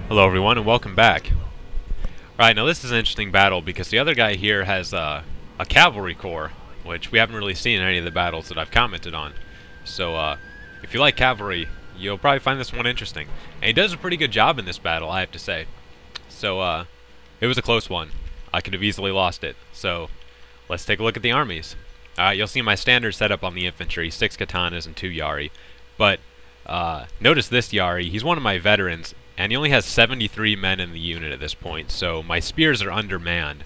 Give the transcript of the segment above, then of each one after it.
Hello everyone and welcome back. Alright, now this is an interesting battle because the other guy here has a cavalry corps, which we haven't really seen in any of the battles that I've commented on. So if you like cavalry, you'll probably find this one interesting. And he does a pretty good job in this battle, I have to say. So it was a close one. I could have easily lost it. So let's take a look at the armies. Alright, you'll see my standard setup on the infantry, 6 katanas and 2 yari. But notice this yari, he's one of my veterans, and he only has 73 men in the unit at this point, so my spears are undermanned.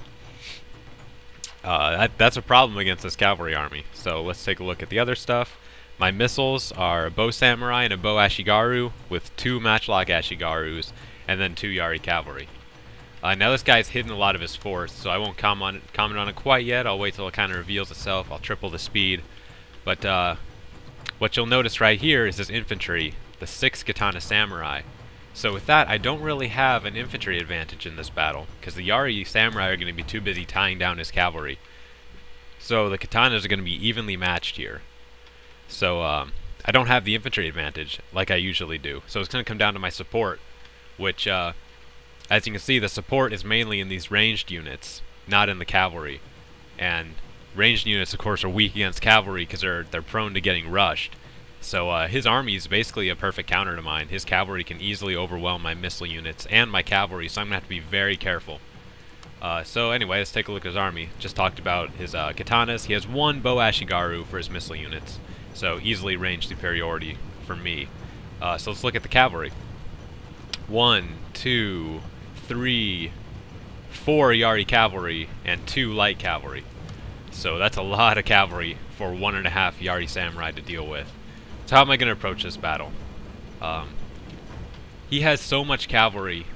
That's a problem against this cavalry army. So let's take a look at the other stuff. My missiles are a bow samurai and a bow ashigaru with 2 matchlock ashigarus and then 2 yari cavalry. Now this guy's hidden a lot of his force, so I won't comment on it quite yet. I'll wait till it kind of reveals itself. I'll triple the speed. But what you'll notice right here is his infantry, the 6 katana samurai. So with that, I don't really have an infantry advantage in this battle, because the Yari samurai are going to be too busy tying down his cavalry. So the katanas are going to be evenly matched here. So I don't have the infantry advantage like I usually do. So it's going to come down to my support, which, as you can see, the support is mainly in these ranged units, not in the cavalry. And ranged units, of course, are weak against cavalry because they're prone to getting rushed. So his army is basically a perfect counter to mine. His cavalry can easily overwhelm my missile units and my cavalry, so I'm going to have to be very careful. So anyway, let's take a look at his army. Just talked about his katanas. He has 1 bow ashigaru for his missile units, so easily range superiority for me. So let's look at the cavalry. 1, 2, 3, 4 yari cavalry and 2 light cavalry. So that's a lot of cavalry for 1.5 yari samurai to deal with. So how am I going to approach this battle? He has so much cavalry,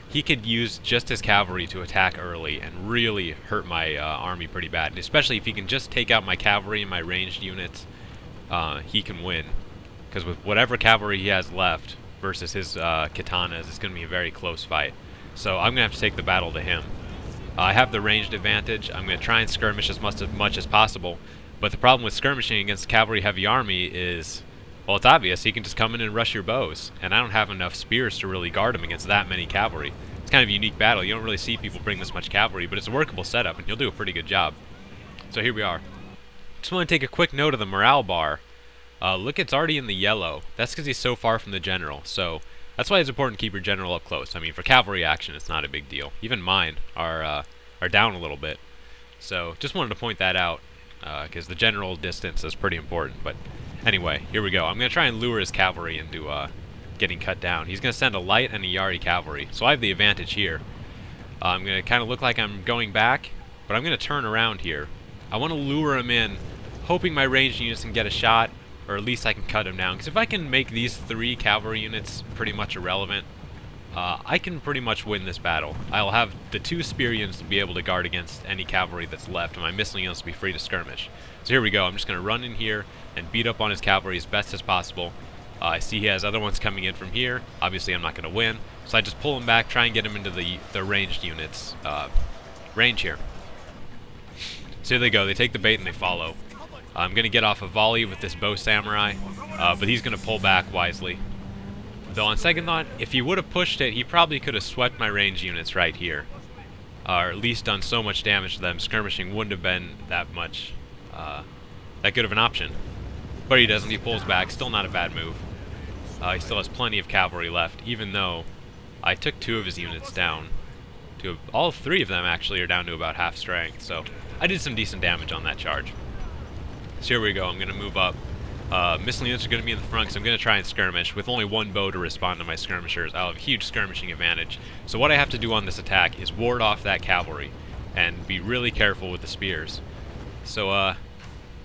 he could use just his cavalry to attack early and really hurt my army pretty bad. Especially if he can just take out my cavalry and my ranged units, he can win. Because with whatever cavalry he has left versus his katanas, it's going to be a very close fight. So I'm going to have to take the battle to him. I have the ranged advantage. I'm going to try and skirmish as much as possible. But the problem with skirmishing against a cavalry-heavy army is, well, it's obvious. He can just come in and rush your bows. And I don't have enough spears to really guard him against that many cavalry. It's kind of a unique battle. You don't really see people bring this much cavalry, but it's a workable setup, and he'll do a pretty good job. So here we are. Just want to take a quick note of the morale bar. Look, it's already in the yellow. That's because he's so far from the general. So that's why it's important to keep your general up close. I mean, for cavalry action, it's not a big deal. Even mine are down a little bit. So just wanted to point that out, because the general distance is pretty important. But anyway, here we go. I'm going to try and lure his cavalry into getting cut down. He's going to send a light and a yari cavalry, so I have the advantage here. I'm going to kind of look like I'm going back, but I'm going to turn around here. I want to lure him in, hoping my ranged units can get a shot, or at least I can cut him down. Because if I can make these 3 cavalry units pretty much irrelevant, I can pretty much win this battle. I'll have the 2 spear units to be able to guard against any cavalry that's left, and my missile units will be free to skirmish. So here we go. I'm just going to run in here and beat up on his cavalry as best as possible. I see he has other ones coming in from here. Obviously, I'm not going to win, so I just pull him back, try and get him into the ranged units range here. So here they go. They take the bait and they follow. I'm going to get off a volley with this bow samurai, but he's going to pull back wisely. Though on second thought, if he would have pushed it, he probably could have swept my ranged units right here. Or at least done so much damage to them, skirmishing wouldn't have been that much, that good of an option. But he doesn't, he pulls back, still not a bad move. He still has plenty of cavalry left, even though I took 2 of his units down. All 3 of them actually are down to about half strength, so I did some decent damage on that charge. So here we go, I'm going to move up. Missile units are going to be in the front because I'm going to try and skirmish. With only 1 bow to respond to my skirmishers, I'll have a huge skirmishing advantage. So what I have to do on this attack is ward off that cavalry and be really careful with the spears. So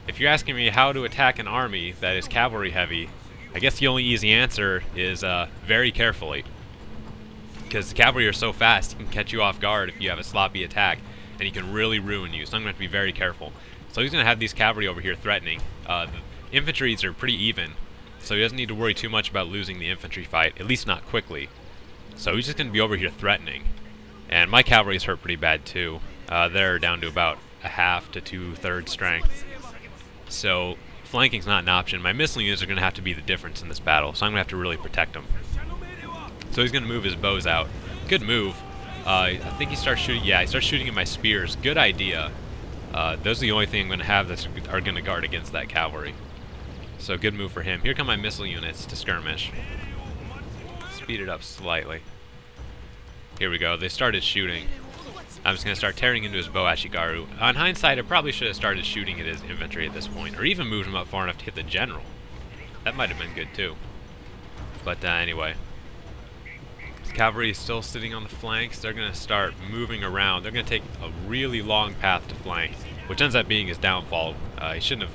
if you're asking me how to attack an army that is cavalry heavy, I guess the only easy answer is very carefully. Because the cavalry are so fast, he can catch you off guard if you have a sloppy attack, and he can really ruin you. So I'm going to have to be very careful. So he's going to have these cavalry over here threatening. The infantries are pretty even, so he doesn't need to worry too much about losing the infantry fight, at least not quickly. So he's just going to be over here threatening. And my cavalry is hurt pretty bad too. They're down to about a half to 2/3 strength. So flanking's not an option. My missile units are going to have to be the difference in this battle, so I'm going to have to really protect them. So he's going to move his bows out. Good move. I think he starts shooting. Yeah, he starts shooting at my spears. Good idea. Those are the only thing I'm going to have that are going to guard against that cavalry. So good move for him. Here come my missile units to skirmish. Speed it up slightly. Here we go. They started shooting. I'm just going to start tearing into his bow Ashigaru. On hindsight, I probably should have started shooting at his infantry at this point, or even moved him up far enough to hit the general. That might have been good too. But anyway. His cavalry is still sitting on the flanks. They're going to start moving around. They're going to take a really long path to flank, which ends up being his downfall. He shouldn't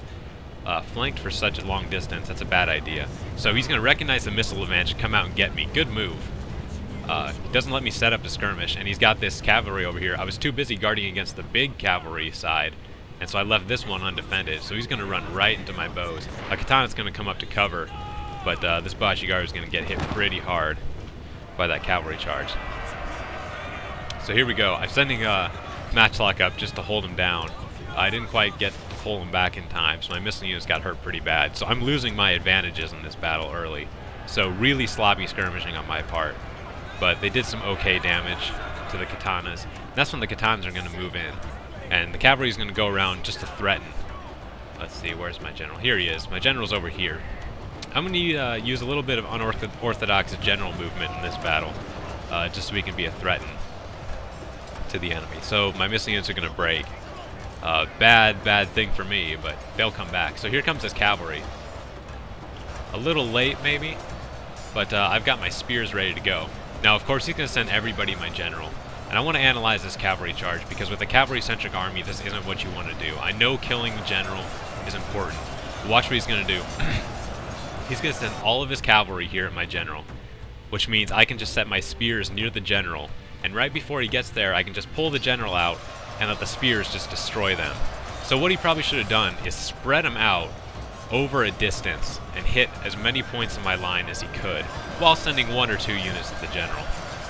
have flanked for such a long distance. That's a bad idea. So he's going to recognize the missile advantage and come out and get me. Good move. He doesn't let me set up a skirmish, and he's got this cavalry over here. I was too busy guarding against the big cavalry side, and so I left this one undefended. So he's going to run right into my bows. A katana's going to come up to cover, but this bow Ashigaru is going to get hit pretty hard by that cavalry charge. So here we go. I'm sending Matchlock up just to hold him down. I didn't quite get to pull him back in time, so my missile units got hurt pretty bad. So I'm losing my advantages in this battle early. So really sloppy skirmishing on my part. But they did some okay damage to the katanas. And that's when the katanas are going to move in. And the cavalry is going to go around just to threaten. Let's see, where's my general? Here he is. My general's over here. I'm going to use a little bit of unorthodox general movement in this battle, just so we can be a threat to the enemy. So my missile units are going to break. Bad thing for me, but they'll come back. So here comes this cavalry. A little late, maybe, but I've got my spears ready to go. Now, of course, he's going to send everybody my general. And I want to analyze this cavalry charge, because with a cavalry-centric army, this isn't what you want to do. I know killing the general is important. Watch what he's going to do. He's going to send all of his cavalry here at my general, which means I can just set my spears near the general, and right before he gets there, I can just pull the general out and let the spears just destroy them. So what he probably should have done is spread them out over a distance and hit as many points in my line as he could, while sending 1 or 2 units to the general.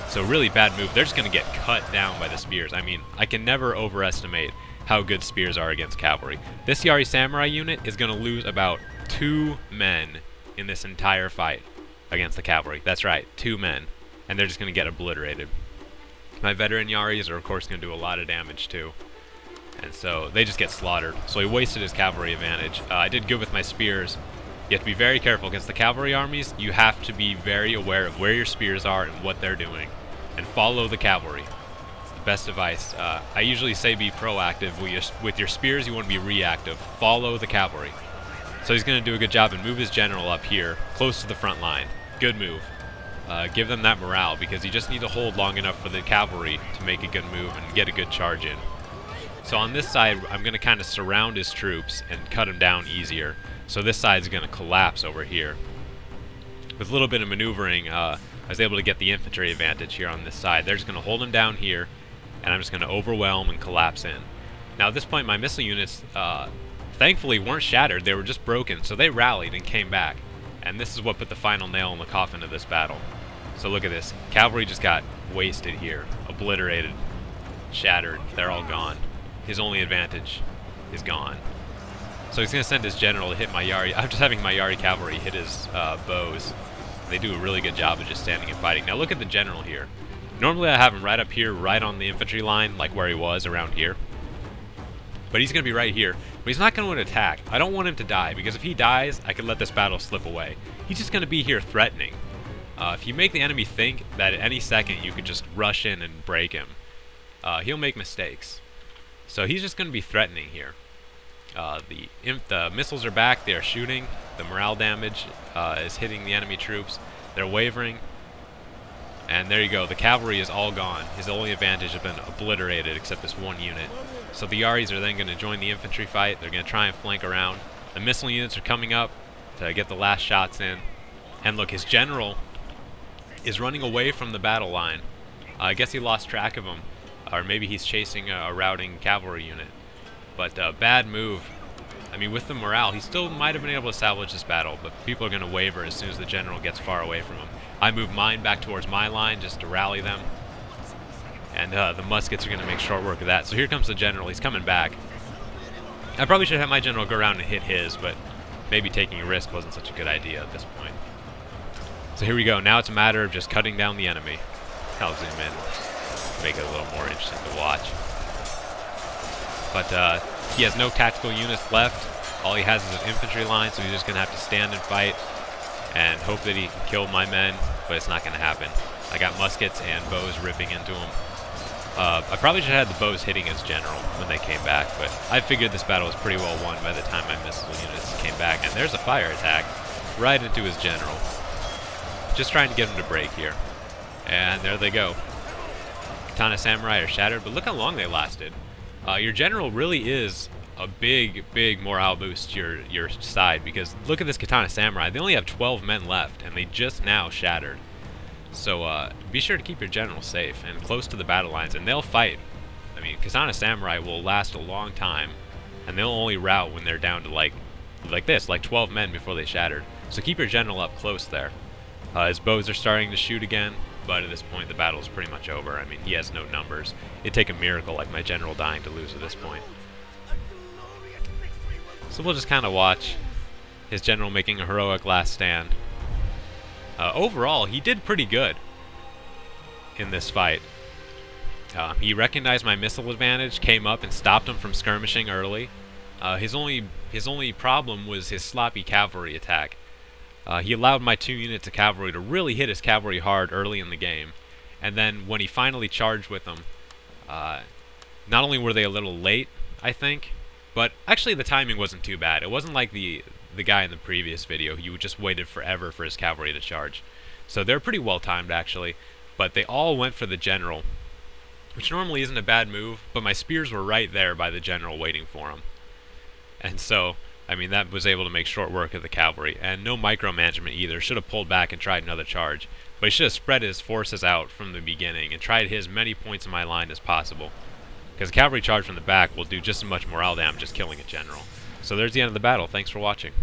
So really bad move. They're just going to get cut down by the spears. I mean, I can never overestimate how good spears are against cavalry. This Yari Samurai unit is going to lose about 2 men in this entire fight against the cavalry. That's right, 2 men. And they're just going to get obliterated. My veteran Yaris are, of course, going to do a lot of damage too. And so they just get slaughtered. So he wasted his cavalry advantage. I did good with my spears. You have to be very careful against the cavalry armies. You have to be very aware of where your spears are and what they're doing, and follow the cavalry. It's the best advice. I usually say be proactive. With your spears, you want to be reactive. Follow the cavalry. So he's going to do a good job and move his general up here, close to the front line. Good move. Give them that morale, because you just need to hold long enough for the cavalry to make a good move and get a good charge in. So on this side, I'm going to kind of surround his troops and cut him down easier. So this side's going to collapse over here. With a little bit of maneuvering, I was able to get the infantry advantage here on this side. They're just going to hold him down here, and I'm just going to overwhelm and collapse in. Now at this point, my missile units, thankfully, weren't shattered. They were just broken, so they rallied and came back. And this is what put the final nail in the coffin of this battle. So look at this. Cavalry just got wasted here. Obliterated. Shattered. They're all gone. His only advantage is gone. So he's going to send his general to hit my Yari. I'm just having my Yari cavalry hit his bows. They do a really good job of just standing and fighting. Now look at the general here. Normally I have him right up here, right on the infantry line, like where he was, around here. But he's going to be right here. But he's not going to attack. I don't want him to die, because if he dies, I could let this battle slip away. He's just going to be here threatening. If you make the enemy think that at any second you could just rush in and break him, he'll make mistakes. So he's just going to be threatening here. The missiles are back. They are shooting. The morale damage is hitting the enemy troops. They're wavering. And there you go. The cavalry is all gone. His only advantage has been obliterated, except this 1 unit. So the Yaris are then going to join the infantry fight. They're going to try and flank around. The missile units are coming up to get the last shots in. And look, his general is running away from the battle line. I guess he lost track of him. Or maybe he's chasing a routing cavalry unit. But bad move. I mean, with the morale, he still might have been able to salvage this battle, but people are going to waver as soon as the general gets far away from him. I move mine back towards my line just to rally them. And the muskets are going to make short work of that. So here comes the general. He's coming back. I probably should have my general go around and hit his, but maybe taking a risk wasn't such a good idea at this point. So here we go. Now it's a matter of just cutting down the enemy. I'll zoom in, make it a little more interesting to watch. But he has no tactical units left. All he has is an infantry line, so he's just going to have to stand and fight and hope that he can kill my men, but it's not going to happen. I got muskets and bows ripping into him. I probably should have had the bows hitting his general when they came back, but I figured this battle was pretty well won by the time my missile units came back. And there's a fire attack right into his general. Just trying to get him to break here. And there they go. Katana Samurai are shattered, but look how long they lasted. Your general really is a big morale boost to your side, because look at this Katana Samurai. They only have 12 men left, and they just now shattered. So be sure to keep your general safe and close to the battle lines, and they'll fight. I mean, Katana Samurai will last a long time, and they'll only rout when they're down to like 12 men before they shattered. So keep your general up close there. His bows are starting to shoot again, but at this point the battle is pretty much over. I mean, he has no numbers. It'd take a miracle like my general dying to lose at this point. So we'll just kind of watch his general making a heroic last stand. Overall, he did pretty good in this fight. He recognized my missile advantage, came up and stopped him from skirmishing early. His only problem was his sloppy cavalry attack. He allowed my 2 units of cavalry to really hit his cavalry hard early in the game, and then when he finally charged with them, not only were they a little late, I think, but actually the timing wasn't too bad. It wasn't like the guy in the previous video. He just waited forever for his cavalry to charge. So they're pretty well timed actually, but they all went for the general, which normally isn't a bad move, but my spears were right there by the general waiting for him. And so, I mean, that was able to make short work of the cavalry, and no micromanagement either. Should have pulled back and tried another charge, but he should have spread his forces out from the beginning and tried to hit as many points in my line as possible, because a cavalry charge from the back will do just as much morale damage as killing a general. So there's the end of the battle. Thanks for watching.